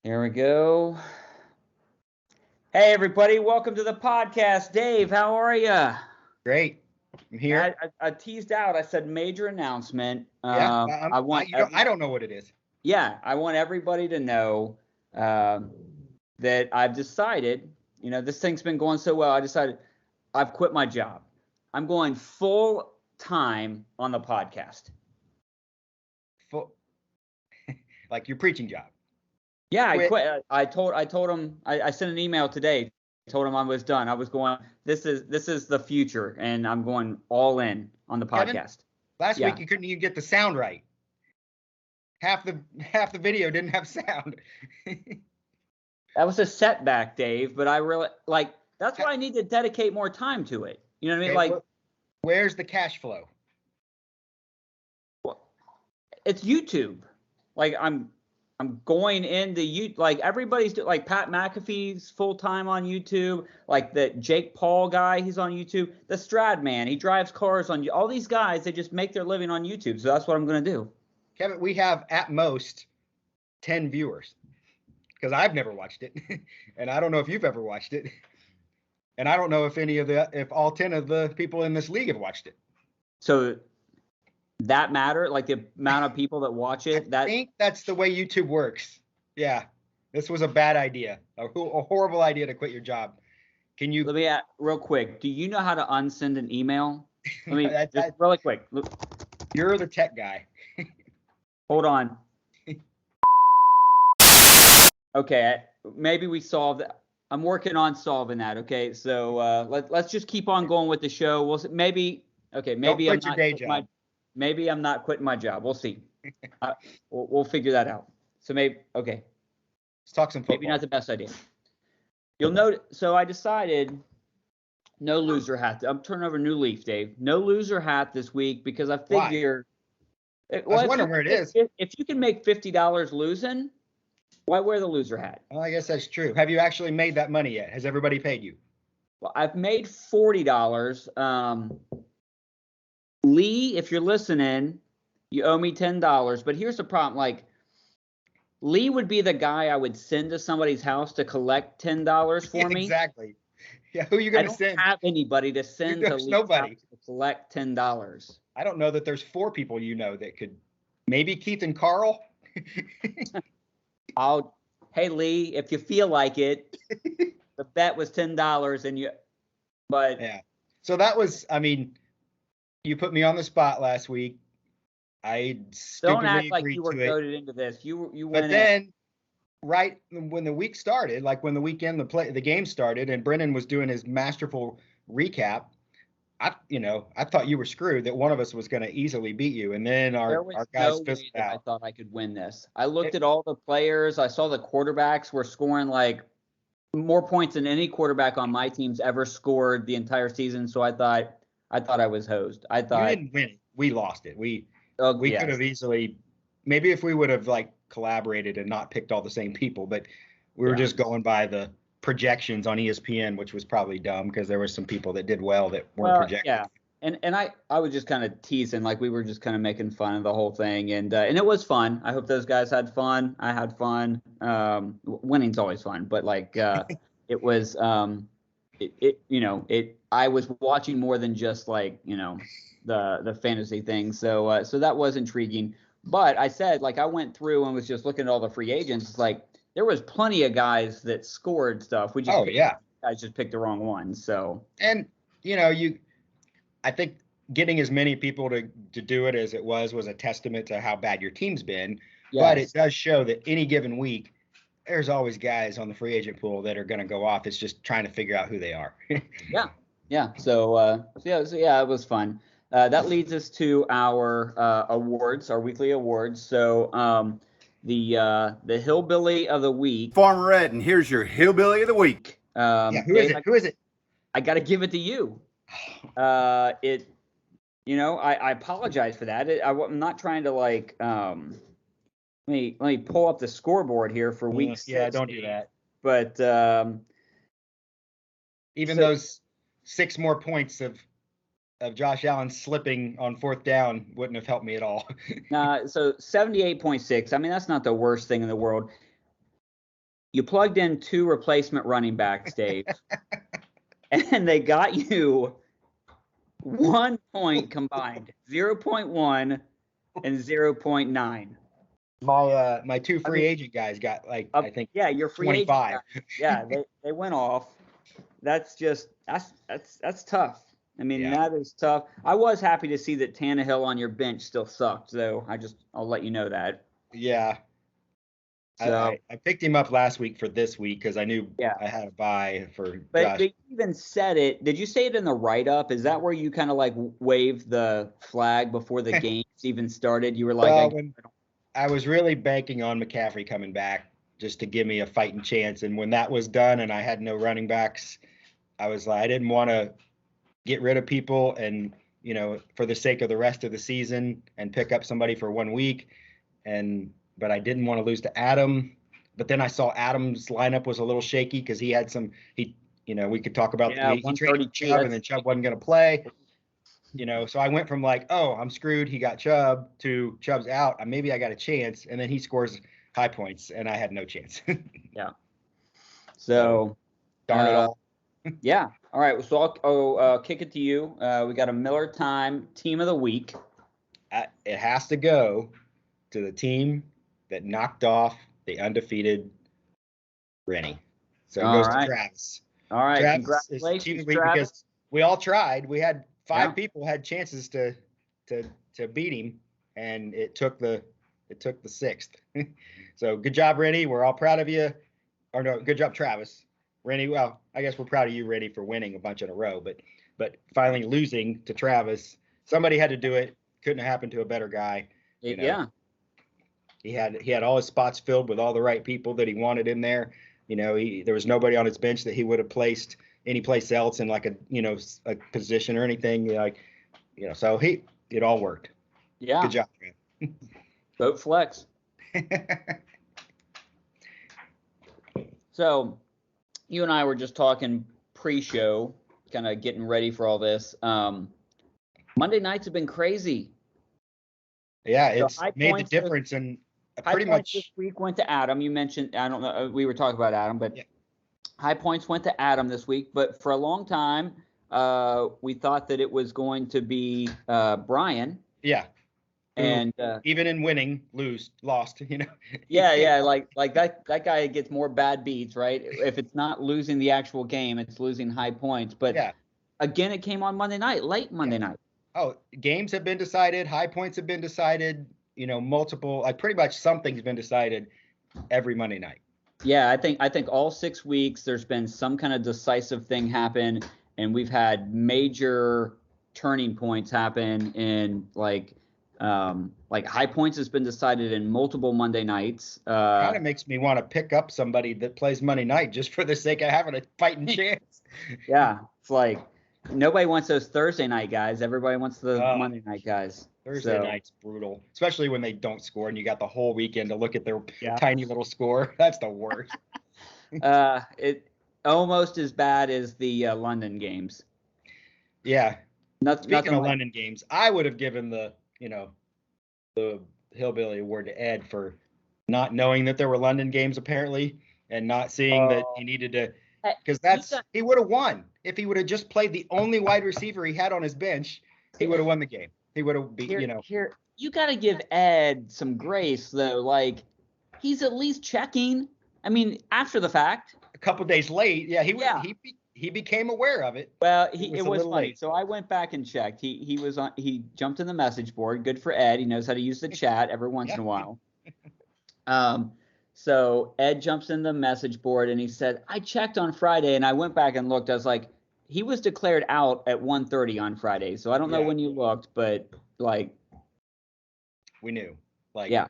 Here we go. Hey, everybody. Welcome to the podcast. Dave, how are you? Great. I'm here. I teased out. I said major announcement. Yeah. I don't know what it is. Yeah, I want everybody to know that I've decided, this thing's been going so well. I decided I've quit my job. I'm going full time on the podcast. Like your preaching job. Yeah, I quit. I told him. I sent an email today. Told him I was done. I was going. This is the future, and I'm going all in on the podcast. Kevin, last week you couldn't even get the sound right. Half the video didn't have sound. That was a setback, Dave. But I really That's why I need to dedicate more time to it. You know what I mean? Where's the cash flow? Well, it's YouTube. I'm going into YouTube. Everybody's like Pat McAfee's full time on YouTube. Like the Jake Paul guy, he's on YouTube. The Strad man, he drives cars on. All these guys, they just make their living on YouTube. So that's what I'm going to do. Kevin, we have at most 10 viewers because I've never watched it, and I don't know if you've ever watched it, and I don't know if all 10 of the people in this league have watched it. So. That matter, like the amount of people that watch it. I think that's the way YouTube works. Yeah, this was a bad idea, a horrible idea to quit your job. Can you? Let me ask real quick. Do you know how to unsend an email? Let me just really quick. Look. You're the tech guy. Hold on. Okay, maybe we solved that. I'm working on solving that. Okay, so let's just keep on going with the show. Maybe Don't quit your day job. Maybe I'm not quitting my job. We'll see. We'll figure that out. So okay. Let's talk some football. Maybe not the best idea. You'll note. So I decided no loser hat. I'm turning over a new leaf, Dave. No loser hat this week because I figure. I was wondering where it is. If you can make $50 losing, why wear the loser hat? Well, I guess that's true. Have you actually made that money yet? Has everybody paid you? Well, I've made $40. Lee, if you're listening, you owe me $10. But here's the problem. Lee would be the guy I would send to somebody's house to collect $10 for me. Exactly. Yeah, who are you going to send? I don't have anybody to send to Lee's house to collect $10. I don't know that there's 4 people that could. Maybe Keith and Carl. Hey, Lee, if you feel like it, the bet was $10 but. Yeah. So that was, you put me on the spot last week. I stupidly don't act like you were goaded into this. You went. But then, right when the week started, like when the weekend the game started, and Brennan was doing his masterful recap, I thought you were screwed. That one of us was going to easily beat you, and then our guys fizzled out. I thought I could win this. I looked at all the players. I saw the quarterbacks were scoring more points than any quarterback on my team's ever scored the entire season. So I thought I was hosed. I thought you didn't win it. We lost it. We could have easily, maybe if we would have collaborated and not picked all the same people, but we were just going by the projections on ESPN, which was probably dumb because there were some people that did well that weren't projected. Yeah, and I was just kind of teasing, we were just kind of making fun of the whole thing, and it was fun. I hope those guys had fun. I had fun. Winning's always fun, but it was I was watching more than just the fantasy thing. So that was intriguing. But I said, I went through and was just looking at all the free agents. It's there was plenty of guys that scored stuff. We just guys just picked the wrong ones. So and I think getting as many people to do it as it was a testament to how bad your team's been. Yes. But it does show that any given week, there's always guys on the free agent pool that are going to go off. It's just trying to figure out who they are. Yeah. So it was fun. That leads us to our awards, our weekly awards. So the Hillbilly of the Week. Farmer Ed, and here's your Hillbilly of the Week. Who is it? I got to give it to you. I apologize for that. I'm not trying to let me pull up the scoreboard here for week 6. Yeah, don't do that. But those 6 more points of Josh Allen slipping on 4th down wouldn't have helped me at all. So 78.6. That's not the worst thing in the world. you plugged in 2 replacement running backs, Dave, and they got you 1 point combined, 0.1 and 0.9. My 2 free agent guys got like I think your free 25. Agent guys, they went off. That's tough. I mean, that is tough. I was happy to see that Tannehill on your bench still sucked, though. I'll let you know that. Yeah. So, I picked him up last week for this week because I knew I had a bye for Josh. But you even said it. Did you say it in the write-up? Is that where you kind of like waved the flag before the games even started? You were like, I was really banking on McCaffrey coming back just to give me a fighting chance. And when that was done and I had no running backs, I was like, I didn't want to get rid of people and, for the sake of the rest of the season and pick up somebody for 1 week. But I didn't want to lose to Adam. But then I saw Adam's lineup was a little shaky because he had we could talk about he traded Chubb and then Chubb wasn't going to play. So I went from like, oh, I'm screwed. He got Chubb to Chubb's out. Maybe I got a chance. And then he scores high points and I had no chance. Yeah. So darn it all. Yeah. All right. So I'll kick it to you. We got a Miller Time Team of the Week. It has to go to the team that knocked off the undefeated Rennie. So it goes to Travis. All right. Travis Congratulations, team of the week Travis. because we all tried. We had 5 people had chances to beat him, and it took the 6th. So good job, Rennie. We're all proud of you. Or no, good job, Travis. Rennie, well, I guess we're proud of you, Rennie, for winning a bunch in a row, but finally losing to Travis. Somebody had to do it. Couldn't have happened to a better guy. Yeah. He had all his spots filled with all the right people that he wanted in there. There was nobody on his bench that he would have placed any place else in like a position or anything. So it all worked. Yeah. Good job, man. Vote flex. So you and I were just talking pre-show, kind of getting ready for all this. Monday nights have been crazy. Yeah, it's made the difference, and pretty much this week went to Adam. You mentioned, I don't know, we were talking about Adam, but high points went to Adam this week. But for a long time, we thought that it was going to be Brian. Yeah. And even in winning, lost, Yeah, like that guy gets more bad beats, right? If it's not losing the actual game, it's losing high points. But again, it came on Monday night, late Monday night. Oh, games have been decided, high points have been decided, multiple, like pretty much something's been decided every Monday night. Yeah, I think all 6 weeks there's been some kind of decisive thing happen, and we've had major turning points happen in like high points has been decided in multiple Monday nights. Kind of makes me want to pick up somebody that plays Monday night just for the sake of having a fighting chance. Yeah, it's like nobody wants those Thursday night guys. Everybody wants the Monday night guys. Thursday night's brutal, especially when they don't score and you got the whole weekend to look at their tiny little score. That's the worst. It almost as bad as the London games. Yeah. Speaking of like London games, I would have given the Hillbilly Award to Ed for not knowing that there were London games apparently, and not seeing that he needed to, because he would have won if he would have just played the only wide receiver he had on his bench. He would have won the game. He would have beat. Here, you got to give Ed some grace though. Like he's at least checking. I mean, after the fact. A couple days late, he became aware of it. Well, it was funny. Late. So I went back and checked. He jumped in the message board. Good for Ed. He knows how to use the chat every once in a while. So Ed jumps in the message board and he said, I checked on Friday and I went back and looked. I was like, he was declared out at 1:30 on Friday. So I don't know when you looked, but like we knew. Like yeah.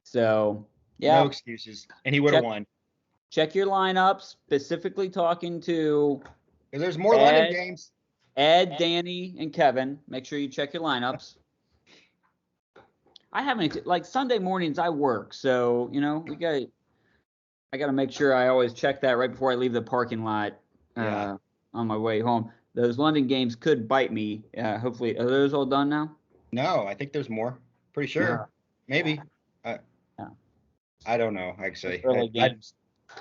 So no excuses. And he would have won. Check your lineup, specifically talking to. Because there's more London games. Ed, Danny, and Kevin. Make sure you check your lineups. I haven't Sunday mornings. I work, so I got to make sure I always check that right before I leave the parking lot on my way home. Those London games could bite me. Hopefully, are those all done now? No, I think there's more. Pretty sure. Maybe. I don't know actually. Early games.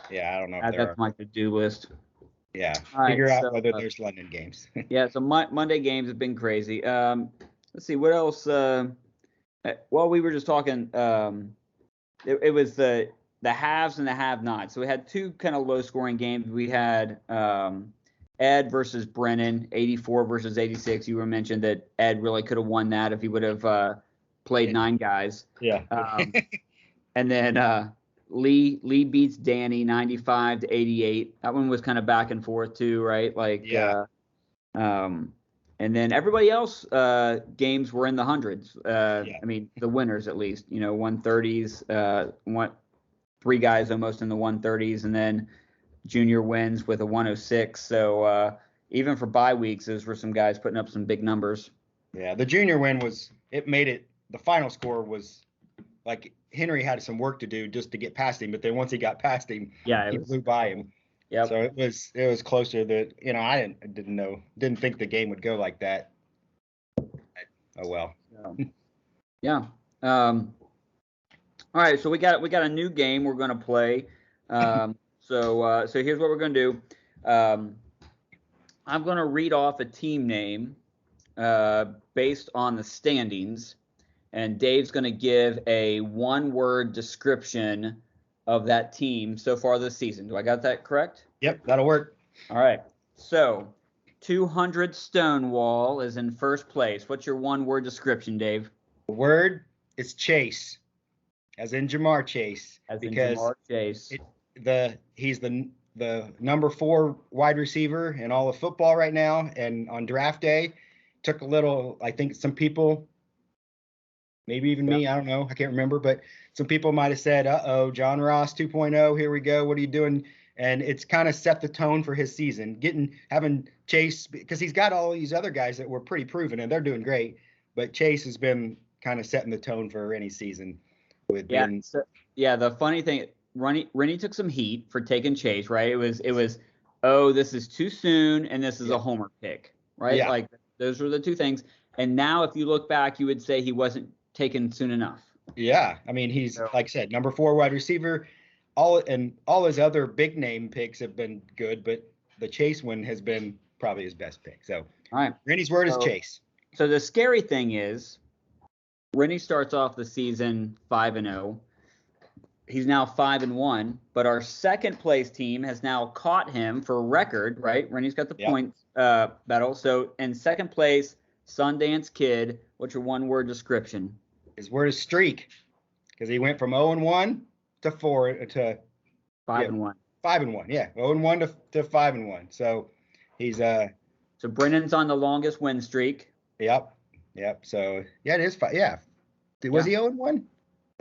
Yeah, I don't know if Add there that are. to my to-do list. Yeah, All figure right, out so, whether there's London games. yeah, so Monday games have been crazy. Let's see what else. Well, we were just talking. It was the haves and the have-nots. So we had two kind of low-scoring games. We had Ed versus Brennan, 84 versus 86. You were mentioned that Ed really could have won that if he would have played 9 guys. Yeah. And then Lee beats Danny 95 to 88. That one was kind of back and forth too, right? Like Yeah. And then everybody else games were in the hundreds. Yeah. I mean, the winners at least, 130s, 3 guys almost in the 130s, and then Junior wins with a 106. So even for bye weeks, those were some guys putting up some big numbers. Yeah, the Junior win made it. The final score was like Henry had some work to do just to get past him, but then once he got past him, he blew by him. Yeah. So it was closer that I didn't think the game would go like that. Oh well. Yeah. All right, so we got a new game we're going to play. So here's what we're going to do. I'm going to read off a team name based on the standings, and Dave's going to give a one-word description of that team so far this season. Do I got that correct? Yep, that'll work. All right. So 200 Stonewall is in first place. What's your one-word description, Dave? The word is Chase, as in Jamar Chase. Jamar Chase. He's the number 4 wide receiver in all of football right now, and on draft day, took a little. I think some people, maybe even me, I don't know, I can't remember, but some people might have said, "Uh-oh, John Ross 2.0, here we go. What are you doing?" And it's kind of set the tone for his season. Having Chase, because he's got all these other guys that were pretty proven and they're doing great, but Chase has been kind of setting the tone for any season with being. The funny thing, Rennie took some heat for taking Chase, right? It was, oh, this is too soon, and this is a homer pick, right? Yeah. Like those were the two things. And now, if you look back, you would say he wasn't taken soon enough. Yeah, I mean, he's like I said, number 4 wide receiver. All his other big name picks have been good, but the Chase one has been probably his best pick. So, all right, Rennie's word is Chase. So the scary thing is, Rennie starts off the season 5-0. He's now 5-1, but our second place team has now caught him for record, right? Rennie's got the points battle. So in second place, Sundance Kid. What's your one-word description? His word is streak, because he went from 0-1 to 4 to 5-1. 5-1, yeah, 0-1 to 5-1. So he's So Brennan's on the longest win streak. Yep. So yeah, it is 5. Yeah. Was he 0-1?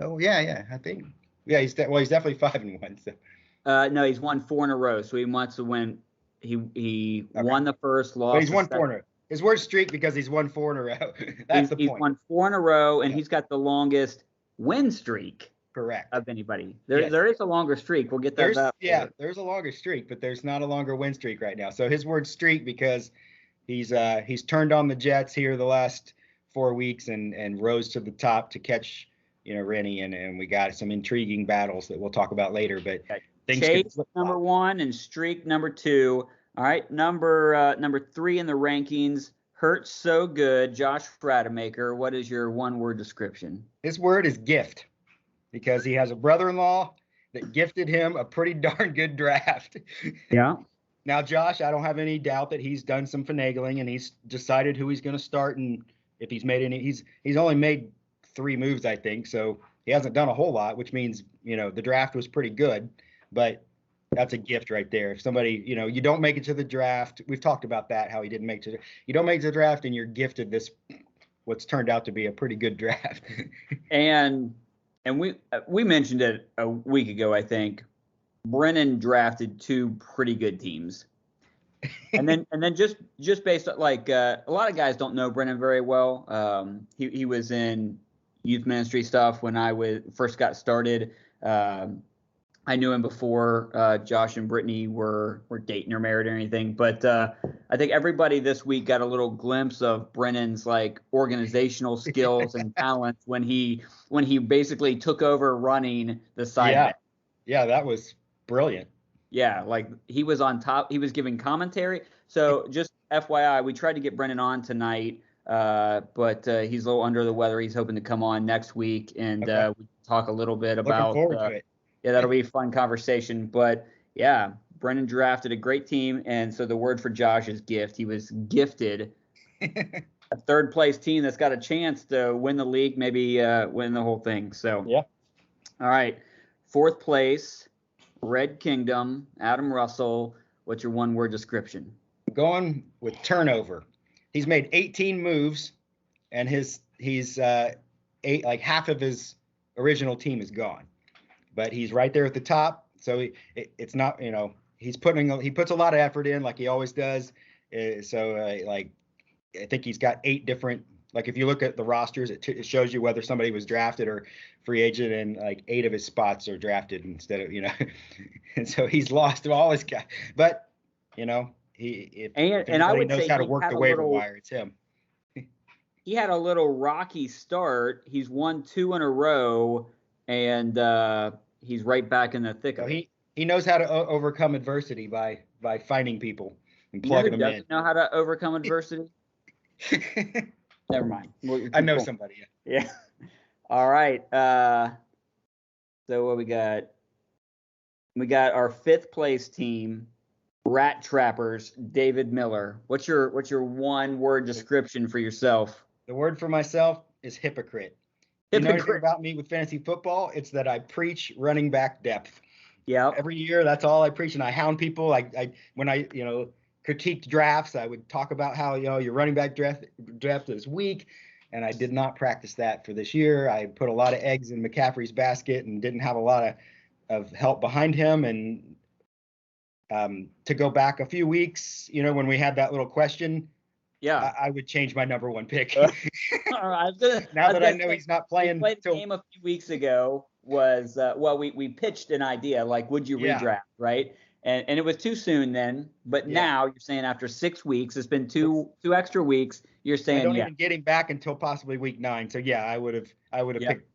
Oh yeah, I think. Yeah, he's definitely 5-1. So. No, he's won 4 in a row. So he wants to win. He won the first, lost. But he's won 4 in a row. His word streak because he's won 4 in a row. That's the point. He's won 4 in a row, and he's got the longest win streak. Correct. Of anybody. There is a longer streak. We'll get that. There's a longer streak, but there's not a longer win streak right now. So his word streak because he's turned on the Jets here the last 4 weeks and rose to the top to catch Rennie, and we got some intriguing battles that we'll talk about later. But Chase number 1 and streak number 2. All right, number 3 in the rankings. Hurts so good. Josh Rademacher. What is your one-word description? His word is gift, because he has a brother-in-law that gifted him a pretty darn good draft. Yeah. Now, Josh, I don't have any doubt that he's done some finagling and he's decided who he's going to start, and if he's made any, he's only made 3 moves, I think, so he hasn't done a whole lot, which means the draft was pretty good, but that's a gift right there. If somebody, you don't make it to the draft, we've talked about that, how he didn't make it. You don't make it to the draft, and you're gifted what's turned out to be a pretty good draft. and we mentioned it a week ago, I think. Brennan drafted 2 pretty good teams. And then just based on a lot of guys don't know Brennan very well. He was in youth ministry stuff when I first got started. I knew him before Josh and Brittany were dating or married or anything, but I think everybody this week got a little glimpse of Brennan's like organizational skills and talents when he basically took over running the side bet. Yeah, that was brilliant. Yeah, like he was on top. He was giving commentary. So just FYI, we tried to get Brennan on tonight, but he's a little under the weather. He's hoping to come on next week and we talk a little bit about. Looking forward to it. Yeah, that'll be a fun conversation. But yeah, Brennan drafted a great team, and so the word for Josh is gift. He was gifted a third place team that's got a chance to win the league, maybe win the whole thing. So yeah. All right, fourth place, Red Kingdom, Adam Russell. What's your one-word description? Going with turnover. He's made 18 moves, and he's half of his original team is gone. But he's right there at the top, so it's not, he puts a lot of effort in like he always does. I think he's got 8 different, like if you look at the rosters, it shows you whether somebody was drafted or free agent, and like 8 of his spots are drafted instead of, and so he's lost all his guys. But if anybody knows how to work the waiver wire, it's him. He had a little rocky start. He's won 2 in a row, and he's right back in the thick of it. He knows how to overcome adversity by finding people and plugging them in. Doesn't know how to overcome adversity? Never mind. I know somebody. Yeah. All right. So what we got? We got our 5th place team, Rat Trappers, David Miller. What's your one-word description for yourself? The word for myself is hypocrite. You know anything about me with fantasy football? It's that I preach running back depth. Yeah. Every year, that's all I preach, and I hound people. When I critiqued drafts, I would talk about how your running back draft is weak, and I did not practice that for this year. I put a lot of eggs in McCaffrey's basket and didn't have a lot of help behind him. And to go back a few weeks, when we had that little question. Yeah, I would change my number 1 pick. All right, now that I know he's not playing. We played a game a few weeks ago. Was we pitched an idea like, would you redraft, right? And it was too soon then. But now you're saying after 6 weeks, it's been two extra weeks. You're saying I don't even get him back until possibly week 9. So yeah, I would have picked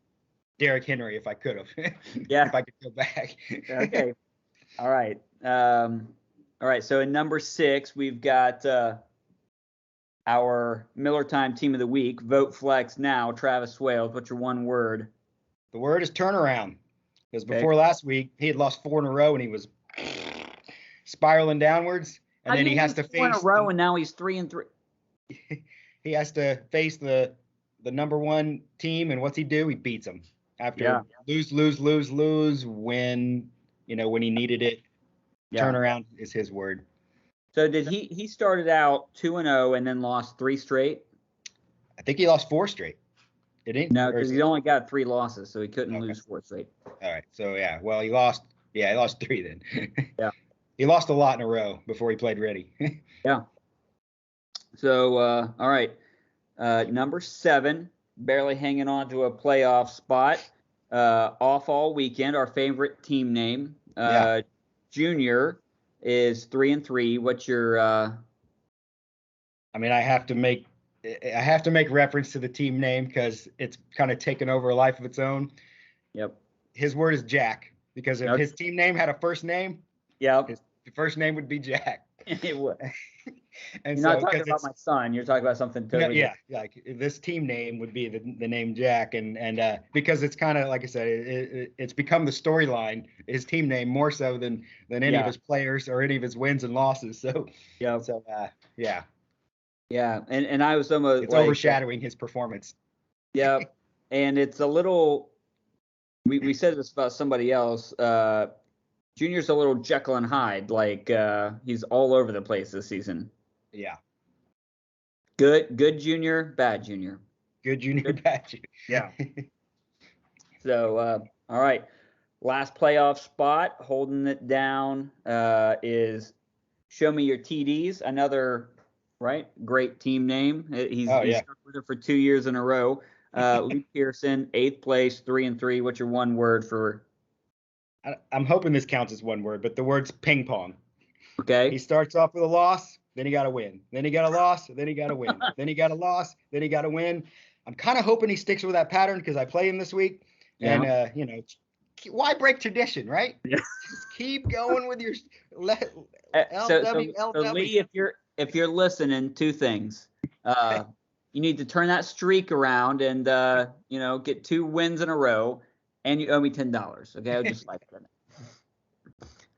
Derrick Henry if I could have. If I could go back. Okay. All right. All right. So in number 6, we've got. Our Miller Time Team of the Week, Vote Flex now, Travis Swales. What's your one word? The word is turnaround. Because before last week, he had lost 4 in a row and he was spiraling downwards. And then he has to face 4 in a row and now he's 3-3. He has to face the number 1 team, and what's he do? He beats them. After lose, win, when he needed it. Turnaround is his word. So did he started out 2-0 and then lost 3 straight? I think he lost 4 straight. No, because he only got 3 losses, so he couldn't lose 4 straight. All right. So well, he lost 3 then. Yeah. He lost a lot in a row before he played ready. Yeah. So all right. Number 7, barely hanging on to a playoff spot. Off all weekend, our favorite team name. Junior is 3-3. What's your I have to make reference to the team name because it's kind of taken over a life of its own. Yep. His word is Jack, because if his team name had a first name, his first name would be Jack. It would. And you're not talking about my son. You're talking about something totally different. Like this team name would be the name Jack, and because it's kind of like I said, it's become the storyline. His team name more so than any of his players or any of his wins and losses. So yeah. And I was almost it's overshadowing his performance. Yeah, and it's a little. We said this about somebody else. Junior's a little Jekyll and Hyde, like he's all over the place this season. Yeah. Good junior, bad junior. Good junior, bad junior. Yeah. So, all right. Last playoff spot, holding it down, is Show Me Your TDs. Another, great team name. He's stuck with it for 2 years in a row. Luke Pearson, 8th place, 3-3. What's your one word for I'm hoping this counts as one word, but the word's ping pong. Okay. He starts off with a loss, then he got to win. Then he got a loss, then he got to win. Then he got a loss, then he got to win. I'm kind of hoping he sticks with that pattern because I play him this week. Yeah. And, why break tradition, right? Yeah. Just keep going with your LW. So Lee, if you're listening, two things. You need to turn that streak around and get 2 wins in a row, and you owe me $10. Okay, I'll just like that.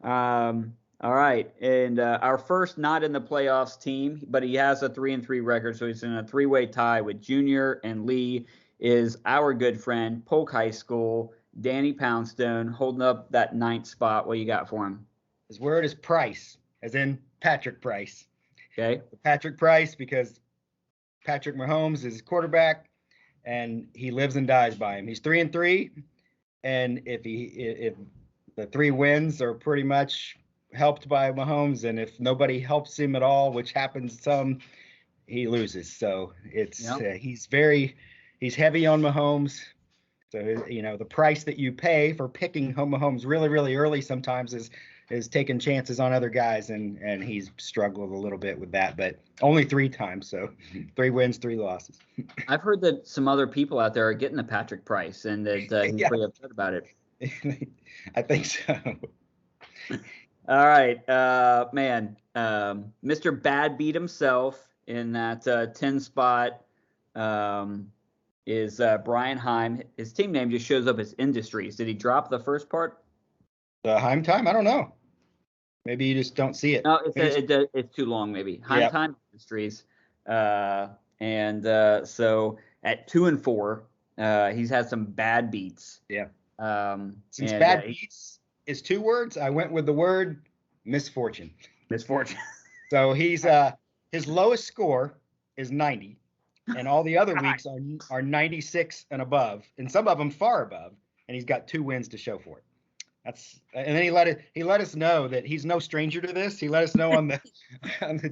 All right, and our first not in the playoffs team, but he has a 3-3 record, so he's in a 3-way tie with Junior and Lee. Is our good friend Polk High School, Danny Poundstone, holding up that 9th spot. What you got for him? His word is Price, as in Patrick Price. Okay. Patrick Price, because Patrick Mahomes is quarterback, and he lives and dies by him. He's 3-3, and if the 3 wins are pretty much helped by Mahomes, and if nobody helps him at all, which happens some, he loses. So it's he's heavy on Mahomes. So the price that you pay for picking Mahomes really, really early sometimes is taking chances on other guys, and he's struggled a little bit with that, but only 3 times, so 3 wins, 3 losses. I've heard that some other people out there are getting the Patrick Price, and that he's pretty upset about it. I think so. All right, man. Mr. Bad Beat himself in that 10 spot is Brian Heim. His team name just shows up as Industries. Did he drop the first part? The Heim time? I don't know. Maybe you just don't see it. No, it's too long. Maybe Heim Time Industries. So at 2 and 4, he's had some bad beats. Yeah. Since bad beats is 2 words, I went with the word misfortune. Misfortune. So he's his lowest score is 90, and all the other weeks are 96 and above, and some of them far above, and he's got 2 wins to show for it. And then he let us know that he's no stranger to this. He let us know on the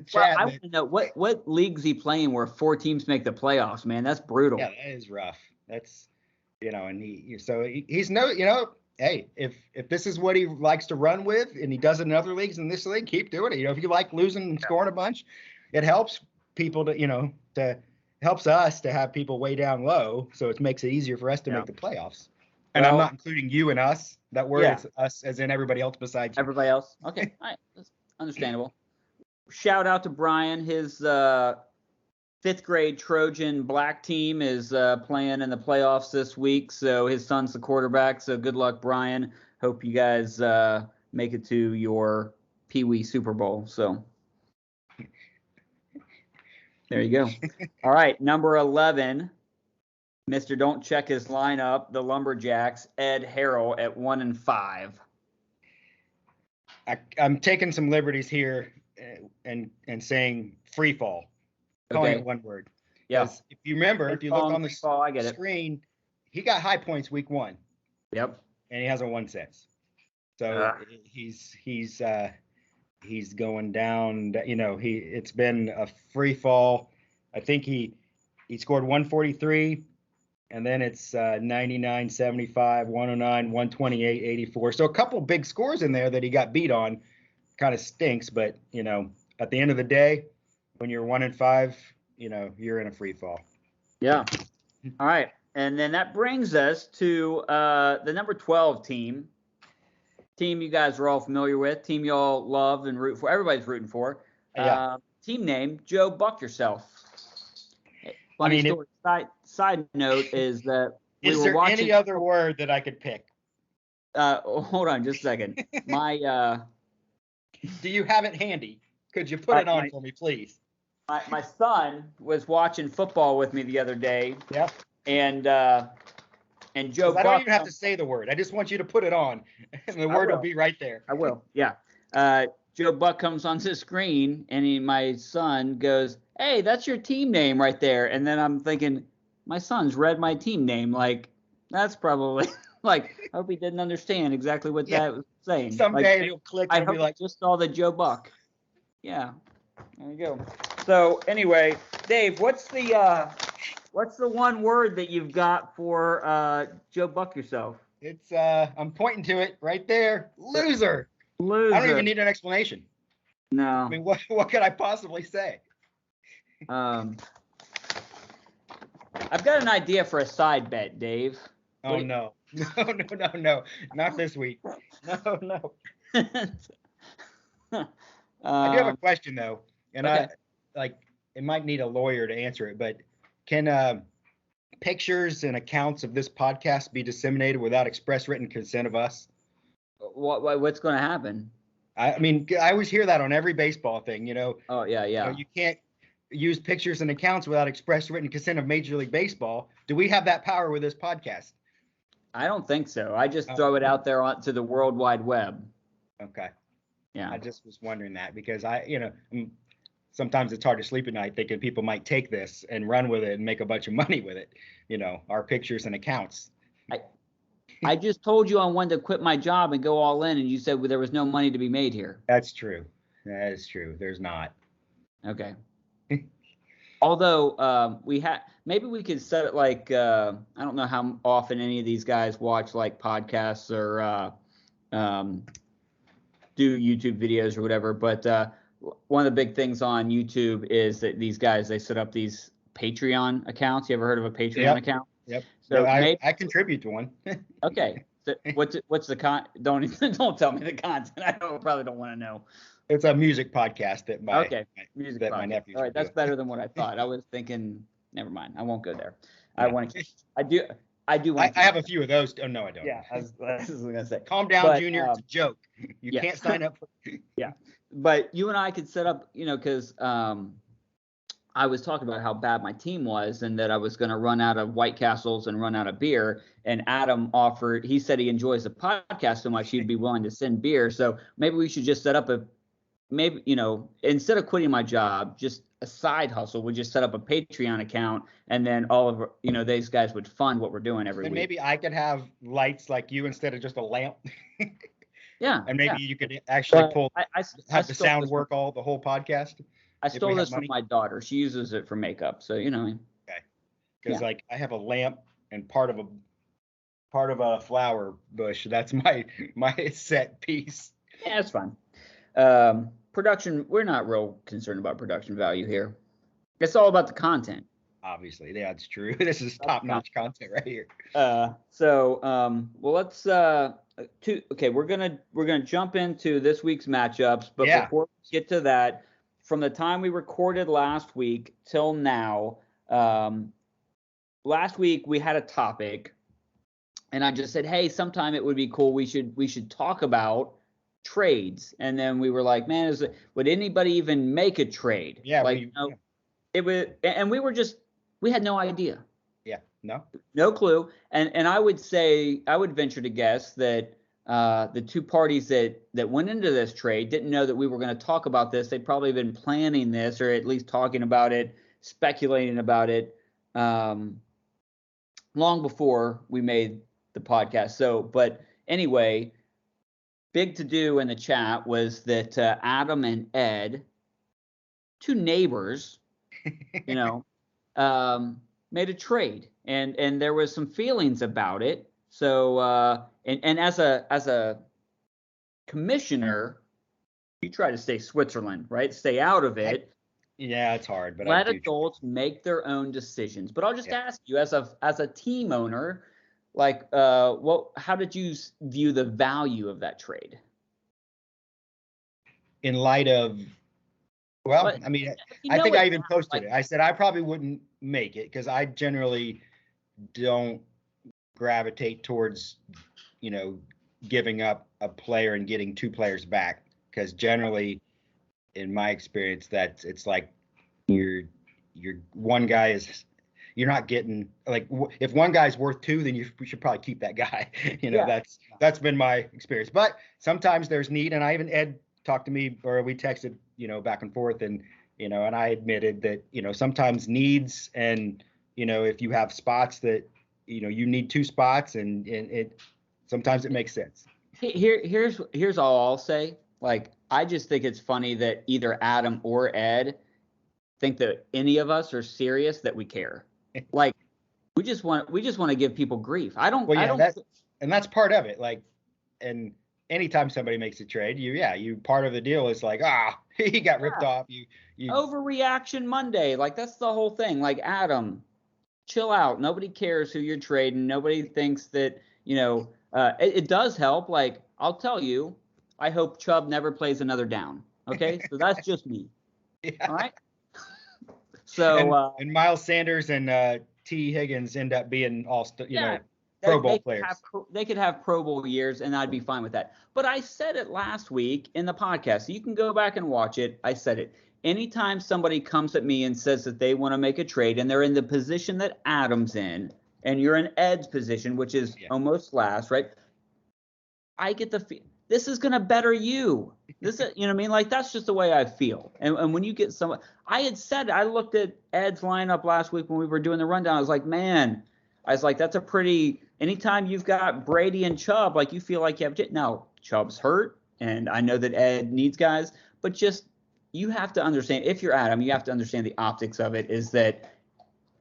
chat. Well, I want to know what leagues he playing where 4 teams make the playoffs, man. That's brutal. Yeah, that is rough. That's and he's no, hey, if this is what he likes to run with and he does it in other leagues in this league, keep doing it. If you like losing and scoring a bunch, it helps people helps us to have people way down low, so it makes it easier for us to make the playoffs. And I'm not including you and us. That word is us, as in everybody else besides you. Everybody else. Okay. All right. That's understandable. Shout out to Brian. His 5th grade Trojan Black team is playing in the playoffs this week. So his son's the quarterback. So good luck, Brian. Hope you guys make it to your Pee Wee Super Bowl. So there you go. All right. Number 11. Mr. Don't check his lineup, the Lumberjacks, Ed Harrell at 1 and 5. I'm taking some liberties here and saying free fall, calling it one word. Yeah. If you remember, if you look on the screen, he got high points week 1. Yep. And he hasn't won since. So he's going down. It's been a free fall. I think he scored 143. And then it's 99, 75, 109, 128, 84. So a couple big scores in there that he got beat on. Kind of stinks, but at the end of the day, when you're 1 and 5, you're in a free fall. Yeah. All right, and then that brings us to the number 12 team. Team you guys are all familiar with. Team you all love and root for. Everybody's rooting for. Team name Joe Buck Yourself. Funny story. Side note is that is there any other word that I could pick? Hold on just a second. Do you have it handy? Could you put it on for me, please? My son was watching football with me the other day. Yep. And Joe Buck. I don't even have to say the word. I just want you to put it on, and the word will be right there. I will. Yeah. Joe Buck comes on the screen, and my son goes, "Hey, that's your team name right there." And then I'm thinking, my son's read my team name. Like, that's probably I hope he didn't understand exactly what that was saying. Someday it'll click and be like, just saw the Joe Buck. Yeah, there you go. So anyway, Dave, what's the one word that you've got for Joe Buck Yourself? It's I'm pointing to it right there. Loser. Loser. I don't even need an explanation. No. I mean, what could I possibly say? I've got an idea for a side bet, Dave. Oh no. No. Not this week. No. I do have a question though, and okay. it might need a lawyer to answer it, but can pictures and accounts of this podcast be disseminated without express written consent of us? What's going to happen? I mean, I always hear that on every baseball thing, you know. Oh yeah. You can't use pictures and accounts without express written consent of Major League Baseball. Do we have that power with this podcast? I don't think so. I just throw it out there onto the World Wide Web. Okay. Yeah. I just was wondering that because sometimes it's hard to sleep at night thinking people might take this and run with it and make a bunch of money with it. You know, our pictures and accounts. I just told you I wanted to quit my job and go all in, and you said there was no money to be made here. That's true. That is true. There's not. Okay. Although maybe we could set it like I don't know how often any of these guys watch like podcasts or do YouTube videos or whatever, but one of the big things on YouTube is that these guys, they set up these Patreon accounts. You ever heard of a Patreon account? Yep. So I contribute to one. Okay. So what's the don't tell me the content. I probably don't want to know. It's a music podcast that my nephews. All right, that's better than what I thought. I was thinking, never mind. I won't go there. Yeah. I do. I have a few of those. Oh no, I don't. Yeah, I was gonna say. Calm down, Junior. It's a joke. You can't sign up. Yeah, but you and I could set up, because I was talking about how bad my team was and that I was going to run out of White Castles and run out of beer. And Adam offered. He said he enjoys the podcast so much he'd be willing to send beer. So maybe we should just set up instead of quitting my job, just a side hustle. We just set up a Patreon account, and then all of these guys would fund what we're doing every week. Maybe I could have lights like you instead of just a lamp. Yeah. And maybe you could actually have the sound work the whole podcast. I stole this from my daughter. She uses it for makeup, so Okay. Because I have a lamp and part of a flower bush. That's my set piece. Yeah, that's fine. Production, we're not real concerned about production value here. It's all about the content. Obviously, yeah, it's true. This is top-notch content right here. Let's we're gonna jump into this week's matchups, but before we get to that, from the time we recorded last week till now, last week we had a topic, and I just said, hey, sometime it would be cool. We should talk about trades, and then we were like, man, would anybody even make a trade? Yeah, it was, and we had no idea. Yeah, no clue. And I would venture to guess that the two parties that went into this trade didn't know that we were going to talk about this. They'd probably been planning this, or at least talking about it, speculating about it, long before we made the podcast. So, but anyway, big to do in the chat was that Adam and Ed, two neighbors, made a trade, and there was some feelings about it. So, and as a commissioner, you try to stay Switzerland, right? Stay out of it. Yeah, it's hard, but let adults make their own decisions. But I'll just ask you, as a team owner, how did you view the value of that trade? In light of, I mean, I think I even posted it. I said I probably wouldn't make it because I generally don't gravitate towards, giving up a player and getting two players back. Because generally, in my experience, it's like you're one guy is. You're not getting, if one guy's worth two, then we should probably keep that guy. That's been my experience. But sometimes there's need, and Ed talked to me, or we texted, back and forth, and and I admitted that sometimes needs, and if you have spots that you need two spots, and it sometimes it makes sense. Here's all I'll say. I just think it's funny that either Adam or Ed think that any of us are serious, that we care. We just want to give people grief. I don't. and that's part of it. Like, and anytime somebody makes a trade, you part of the deal is like, he got ripped off. You overreaction Monday. Like, that's the whole thing. Like, Adam, chill out. Nobody cares who you're trading. Nobody thinks that, it does help. Like, I'll tell you, I hope Chubb never plays another down. Okay. So that's just me. Yeah. All right. So, and Miles Sanders and T. Higgins end up being Pro Bowl players. They could have Pro Bowl years, and I'd be fine with that. But I said it last week in the podcast. So you can go back and watch it. I said it. Anytime somebody comes at me and says that they want to make a trade and they're in the position that Adam's in, and you're in Ed's position, which is almost last, right? I get this is going to better you. This is, you know what I mean? Like, that's just the way I feel. And when you get someone, I looked at Ed's lineup last week when we were doing the rundown. I was like, that's a pretty, anytime you've got Brady and Chubb, like, you feel like you have, now Chubb's hurt, and I know that Ed needs guys, but just, you have to understand, if you're Adam, you have to understand the optics of it is that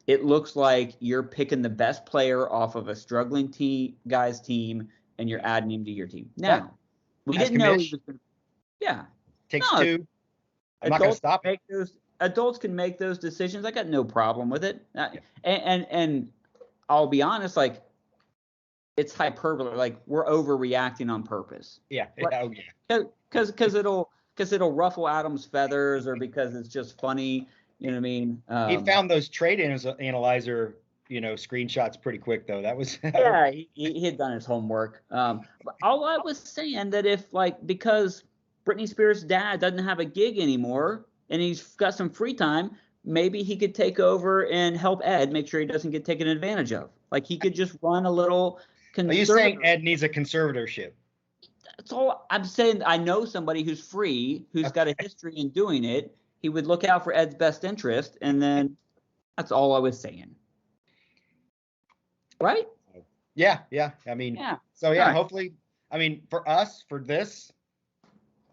it looks like you're picking the best player off of a struggling guy's team, and you're adding him to your team. Now, we didn't know he was going to. Takes two. I'm not going to stop it. Adults can make those decisions. I got no problem with it. And I'll be honest, like, it's hyperbole. Like, we're overreacting on purpose. Yeah. Because it'll ruffle Adam's feathers, or because it's just funny. You know what I mean? He found those trade analyzer, screenshots pretty quick, though. That was he had done his homework. But all I was saying that if, like, because Britney Spears' dad doesn't have a gig anymore and he's got some free time, maybe he could take over and help Ed make sure he doesn't get taken advantage of. Like, he could just run a little conservative. Are you saying Ed needs a conservatorship? That's all I'm saying. I know somebody who's free, who's got a history in doing it. He would look out for Ed's best interest, and then that's all I was saying. Right? Yeah. I mean, so right. Hopefully, I mean, for us, for this,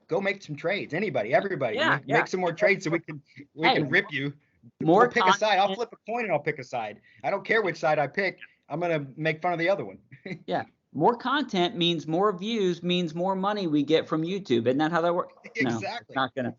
go make some trades. Everybody, make some more trades so we can rip you. We'll pick a side. I'll flip a coin and I'll pick a side. I don't care which side I pick. I'm gonna make fun of the other one. Yeah. More content means more views, means more money we get from YouTube. Isn't that how that works? Exactly. No,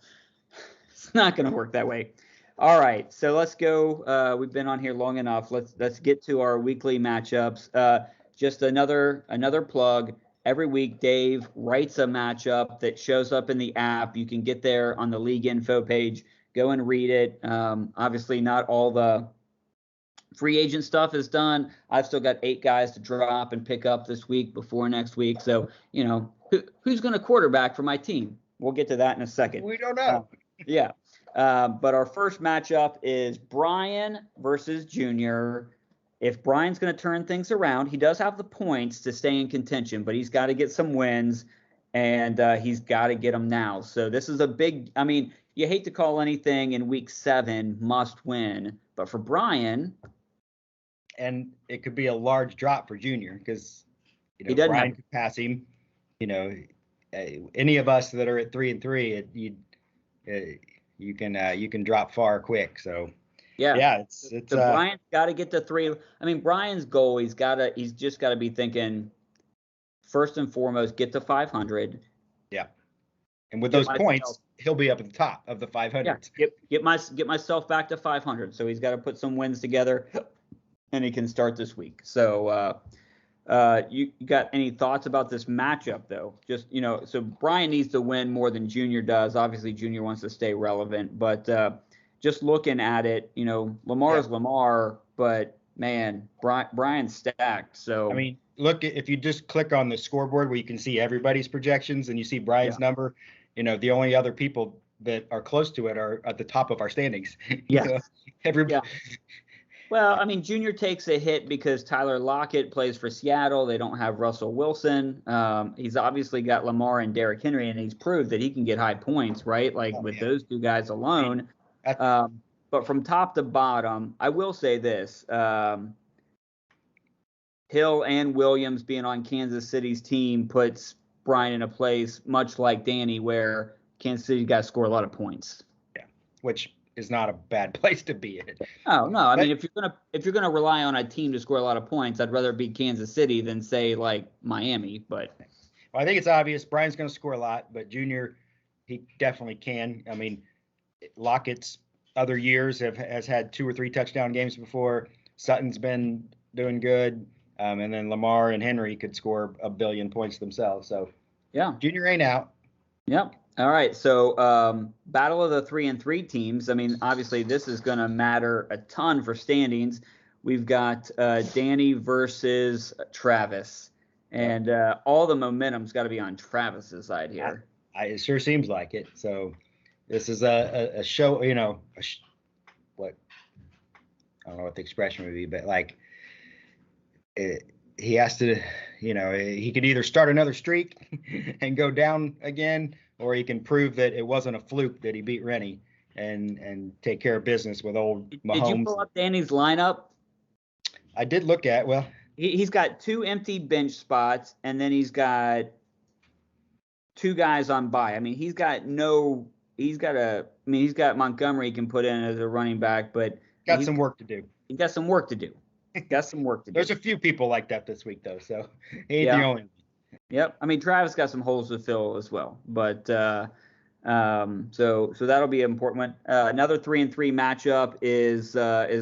it's not gonna work that way. All right, so let's go. We've been on here long enough. Let's get to our weekly matchups. Just another plug. Every week, Dave writes a matchup that shows up in the app. You can get there on the league info page. Go and read it. Obviously, not all the free agent stuff is done. I've still got 8 guys to drop and pick up this week before next week. So, who's going to quarterback for my team? We'll get to that in a second. We don't know. But our first matchup is Brian versus Junior. If Brian's going to turn things around, he does have the points to stay in contention, but he's got to get some wins, and he's got to get them now. So this is a big – I mean, you hate to call anything in week 7 must win, but for Brian – and it could be a large drop for Junior because Brian could pass him. Any of us that are at 3-3, you can drop far quick. So it's so Brian's got to get to 3. I mean, Brian's goal, he's just got to be thinking first and foremost, get to 500. Yeah, and with those points, he'll be up at the top of the 500. Yeah, get myself back to 500. So he's got to put some wins together. And he can start this week. So you got any thoughts about this matchup, though? Just, so Brian needs to win more than Junior does. Obviously, Junior wants to stay relevant. But just looking at it, Lamar's Lamar, but, man, Brian's stacked. So I mean, look, if you just click on the scoreboard where you can see everybody's projections and you see Brian's number, the only other people that are close to it are at the top of our standings. Yeah. Everybody. Yeah. Well, I mean, Junior takes a hit because Tyler Lockett plays for Seattle. They don't have Russell Wilson. He's obviously got Lamar and Derrick Henry, and he's proved that he can get high points, right? With those 2 guys alone. But from top to bottom, I will say this. Hill and Williams being on Kansas City's team puts Brian in a place much like Danny where Kansas City's got to score a lot of points. Yeah, which is not a bad place to be in. Oh no, I mean if you're gonna rely on a team to score a lot of points, I'd rather beat Kansas City than say like Miami. But well, I think it's obvious Brian's going to score a lot, but Junior, he definitely can. I mean, Lockett's other years has had 2 or 3 touchdown games before. Sutton's been doing good, and then Lamar and Henry could score a billion points themselves. So yeah, Junior ain't out. Yep. All right. So battle of the 3-3 teams. I mean, obviously this is going to matter a ton for standings. We've got Danny versus Travis, and all the momentum's got to be on Travis's side here. It sure seems like it. So this is a show, what I don't know what the expression would be, but like he has to, he could either start another streak and go down again, or he can prove that it wasn't a fluke that he beat Rennie and take care of business with old Mahomes. Did you pull up Danny's lineup? I did look at, well, he's got 2 empty bench spots, and then he's got 2 guys on bye. I mean, he's got Montgomery he can put in as a running back, but got some work to do. He got some work to do. There's a few people like that this week, though, so he ain't the only one. Yep. I mean, Travis got some holes to fill as well, but so that'll be an important one. Another 3-3 matchup is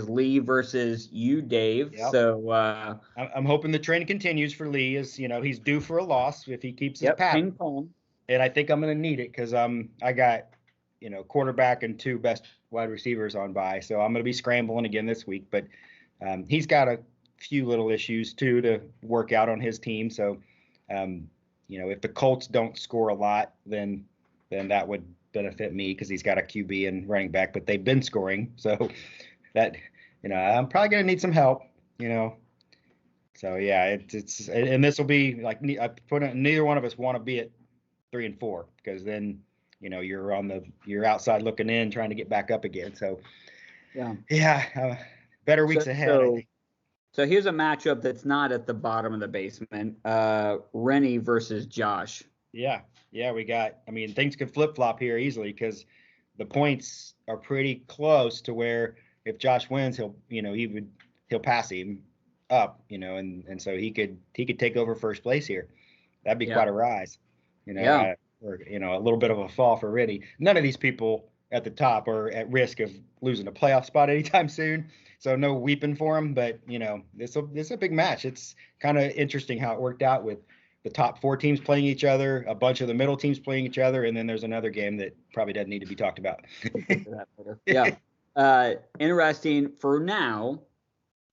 Lee versus you, Dave. Yep. So I'm hoping the trend continues for Lee. Is he's due for a loss if he keeps his path. Ping pong. And I think I'm going to need it because I got quarterback and 2 best wide receivers on bye, so I'm going to be scrambling again this week. But he's got a few little issues too to work out on his team. So if the Colts don't score a lot, then that would benefit me because he's got a QB and running back, but they've been scoring. So that, I'm probably going to need some help, So yeah, it's and this will be like neither one of us want to be at 3-4 because then, you're outside looking in trying to get back up again. So yeah, better weeks ahead. I think. So here's a matchup that's not at the bottom of the basement. Rennie versus Josh. Yeah, we got. I mean, things could flip flop here easily because the points are pretty close to where if Josh wins, he'll pass him up, and so he could take over first place here. That'd be quite a rise, or a little bit of a fall for Rennie. None of these people at the top are at risk of losing a playoff spot anytime soon. So no weeping for him, but this is a big match. It's kind of interesting how it worked out with the top 4 teams playing each other, a bunch of the middle teams playing each other, and then there's another game that probably doesn't need to be talked about. Yeah. Interesting. For now,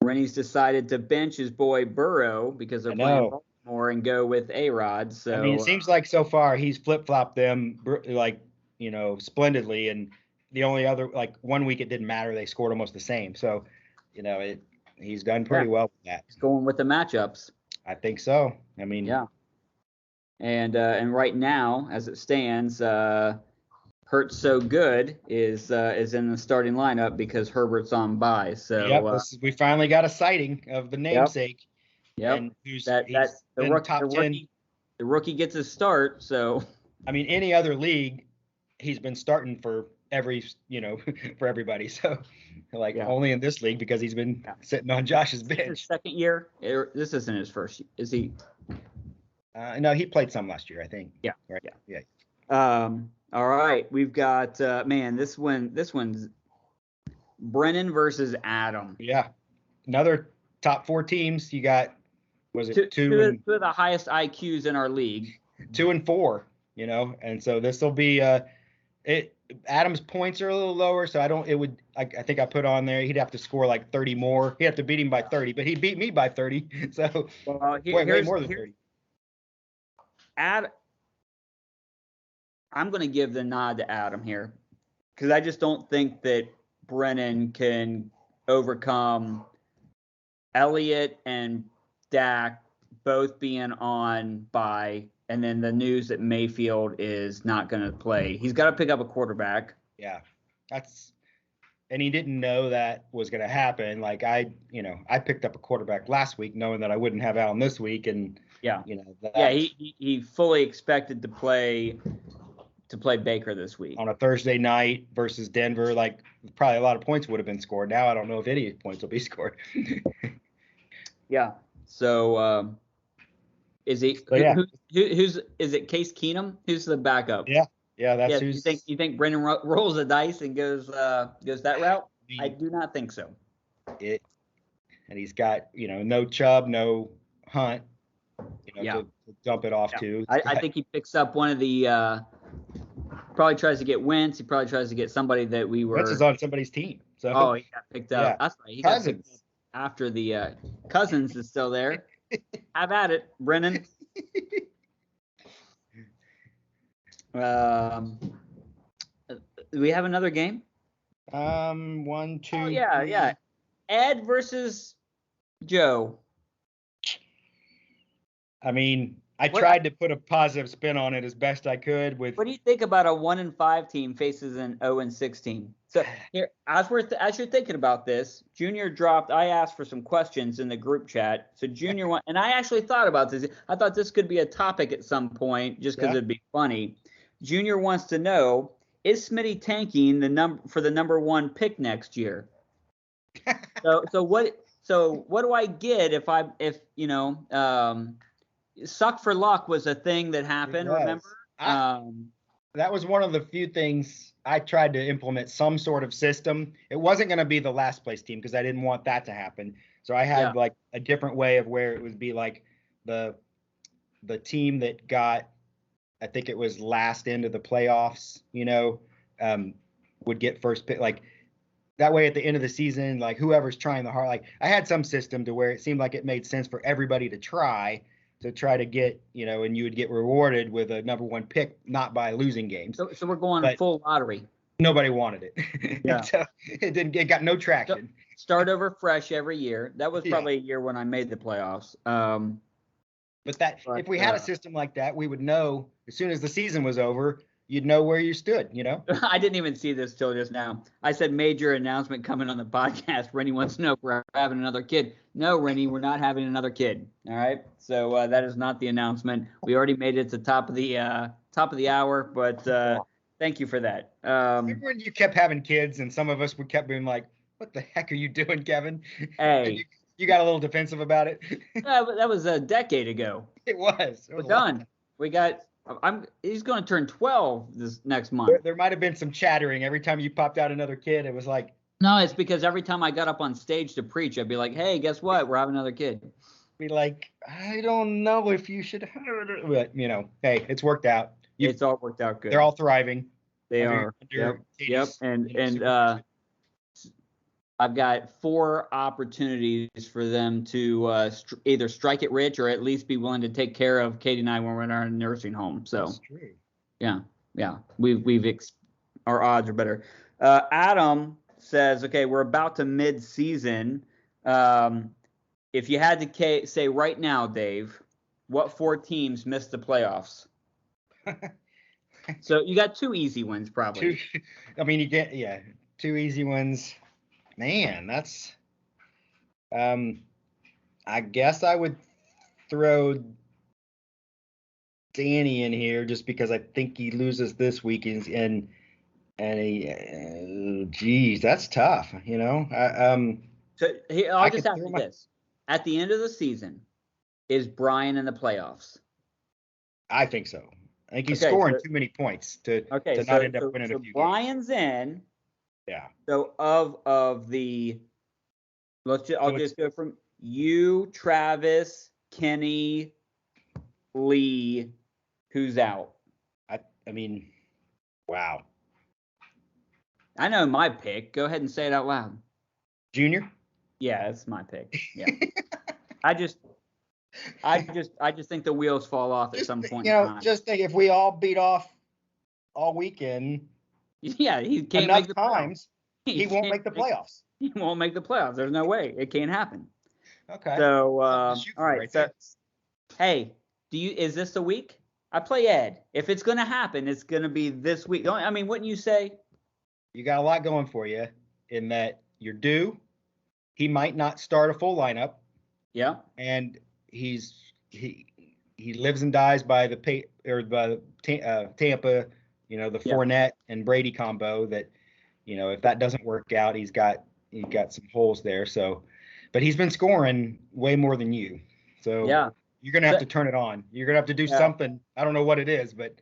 Rennie's decided to bench his boy Burrow because they're playing Baltimore and go with A-Rod. So I mean, it seems like so far he's flip-flopped them splendidly, and the only other 1 week it didn't matter. They scored almost the same. So, he's done pretty well with that. He's going with the matchups. I think so. I mean, yeah. And right now, as it stands, Hurts So Good is in the starting lineup because Herbert's on bye. So we finally got a sighting of the namesake. Yep. And the rookie gets a start. So I mean, any other league, he's been starting for for everybody. So only in this league because he's been sitting on Josh's bench. His second year. This isn't his first. Is he? No, he played some last year, I think. Yeah. Right. Yeah. All right. We've got this one's Brennan versus Adam. Yeah. Another top 4 teams. You got two of the highest IQs in our league. 2 and 4, and so this will be Adam's points are a little lower, so I think I put on there he'd have to score like 30 more. He'd have to beat him by 30, but he beat me by 30. So way more than 30. I'm going to give the nod to Adam here because I just don't think that Brennan can overcome Elliott and Dak both being on bye, and then the news that Mayfield is not going to play. He's got to pick up a quarterback. Yeah, and he didn't know that was going to happen. Like I picked up a quarterback last week knowing that I wouldn't have Allen this week, and he fully expected to play to play Baker this week on a Thursday night versus Denver. Like probably a lot of points would have been scored. Now I don't know if any points will be scored. Yeah. So is he? Who's is it? Case Keenum? Who's the backup? Yeah. That's who's. You think Brendan rolls the dice and goes that route? I do not think so. And he's got no Chubb, no Hunt. To dump it off to. I think he picks up one of the. Probably tries to get Wentz. He probably tries to get somebody that we were. Wentz is on somebody's team. So. He got picked up. Yeah. That's right. He got picked up after the Cousins is still there. Have at it, Brennan. Do we have another game? 1, 2. Oh, yeah. Ed versus Joe. I mean, I tried to put a positive spin on it as best I could. What do you think about a 1-5 team faces an 0-6 team? So here, as you're thinking about this, Junior dropped. I asked for some questions in the group chat. So Junior went, and I actually thought about this. I thought this could be a topic at some point, just because it'd be funny. Junior wants to know: is Smitty tanking for the number 1 pick next year? So what do I get if suck for luck was a thing that happened, remember? That was one of the few things I tried to implement, some sort of system. It wasn't going to be the last place team because I didn't want that to happen. So I had like a different way of where it would be like the team that got, I think it was last into the playoffs, would get first pick. Like that way at the end of the season, like whoever's trying the hard, like I had some system to where it seemed like it made sense for everybody to try to get, and you would get rewarded with a number 1 pick, not by losing games. So we're going full lottery. Nobody wanted it. Yeah. So it got no traction. So start over fresh every year. That was probably a year when I made the playoffs. But if we had a system like that, we would know as soon as the season was over, you'd know where you stood, I didn't even see this till just now. I said major announcement coming on the podcast. Rennie wants to know if we're having another kid. No, Rennie, we're not having another kid. All right. So that is not the announcement. We already made it to top of the hour, but thank you for that. Remember when you kept having kids and some of us would kept being like, "What the heck are you doing, Kevin?" Hey, you got a little defensive about it. That was a decade ago. It was. We're done. We got. He's going to turn 12 this next month. There might have been some chattering every time you popped out another kid. It was like. No, it's because every time I got up on stage to preach, I'd be like, "Hey, guess what? We're having another kid." Be like, "I don't know if you should," but hey, it's worked out. It's all worked out good. They're all thriving. They are. Yep. And I've got 4 opportunities for them to either strike it rich or at least be willing to take care of Katie and I when we're in our nursing home. So that's true. Yeah. Our odds are better. Adam says, okay, we're about to mid-season. If you had to say right now, Dave, what 4 teams missed the playoffs? So you got 2 easy ones, probably. You get 2 easy ones. Man, that's. I guess I would throw Danny in here just because I think he loses this week and geez, that's tough. So I'll just ask you this: at the end of the season, is Brian in the playoffs? I think so. I think he's scoring too many points to not end up winning a few Brian's games. in. Yeah. So of the, I'll just go from you, Travis, Kenny, Lee, who's out? I mean, wow. I know my pick. Go ahead and say it out loud. Junior? Yeah, that's my pick. Yeah. I just think the wheels fall off at some point. Just think if we all beat off all weekend. Yeah, he can't enough make the times. He won't make the playoffs. He won't make the playoffs. There's no way. It can't happen. Okay. So all right. So, hey, is this the week? I play Ed. If it's gonna happen, it's gonna be this week. I mean, wouldn't you say? You got a lot going for you in that you're due. He might not start a full lineup. Yeah. And he lives and dies by the Tampa, the Fournette and Brady combo that, if that doesn't work out, he's got some holes there. So, but he's been scoring way more than you. So you're going to have to turn it on. You're going to have to do something. I don't know what it is, but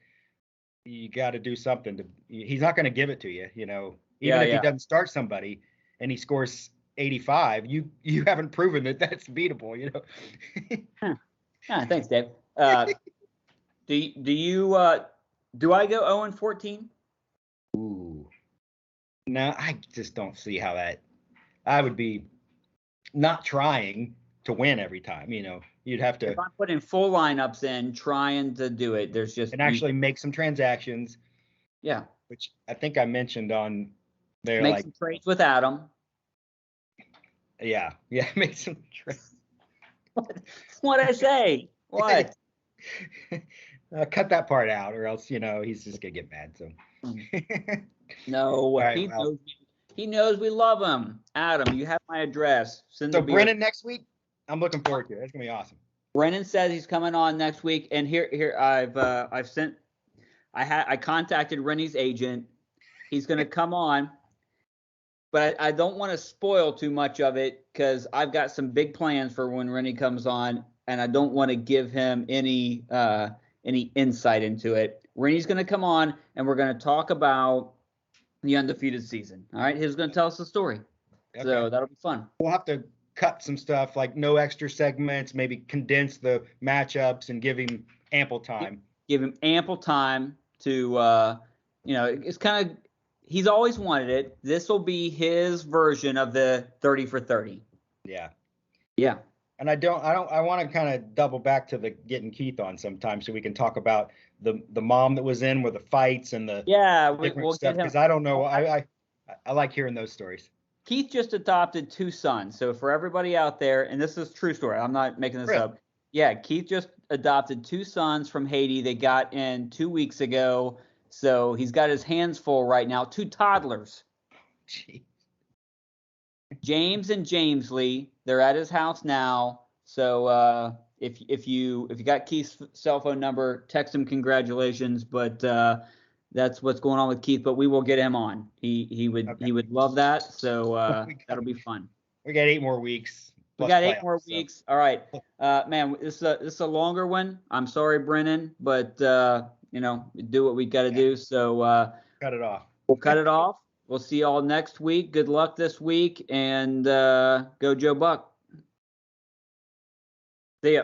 you got to do something he's not going to give it to you, even if he doesn't start somebody and he scores 85, you haven't proven that that's beatable, Thanks, Dave. Do I go 0-14? Ooh. No, I just don't see how that. I would be not trying to win every time, You'd have to. If I'm putting full lineups in, trying to do it, there's just. And actually make some transactions. Yeah. Which I think I mentioned on there. Make some trades with Adam. Yeah, make some trades. What'd I say? What? Cut that part out, or else he's just gonna get mad. So. No, right, he knows we love him. Adam, you have my address. So Brennan next week, I'm looking forward to it. It's gonna be awesome. Brennan says he's coming on next week, and here I contacted Rennie's agent. He's gonna come on, but I don't want to spoil too much of it because I've got some big plans for when Rennie comes on, and I don't want to give him any insight into it. Rennie's gonna come on, and we're gonna talk about the undefeated season. All right, he's going to tell us the story. Okay. So that'll be fun. We'll have to cut some stuff, like no extra segments, maybe condense the matchups and give him ample time. Give him ample time to, it's kind of, he's always wanted it. This will be his version of the 30 for 30. Yeah. Yeah. And I want to kind of double back to the getting Keith on sometime so we can talk about the mom that was in with the fights and the we'll stuff, because I don't know. I like hearing those stories. Keith just adopted 2 sons. So for everybody out there, and this is a true story, I'm not making this up. Yeah, Keith just adopted 2 sons from Haiti. They got in 2 weeks ago. So he's got his hands full right now. 2 toddlers. Jeez. James and James Lee, they're at his house now. So if you got Keith's cell phone number, text him congratulations. But that's what's going on with Keith. But we will get him on. He would love that. So that'll be fun. We got 8 more weeks. We got 8 more weeks. All right, man. This is a longer one. I'm sorry, Brennan, but do what we got to do. So cut it off. We'll cut it off. We'll see y'all next week. Good luck this week, and go Joe Buck. See ya.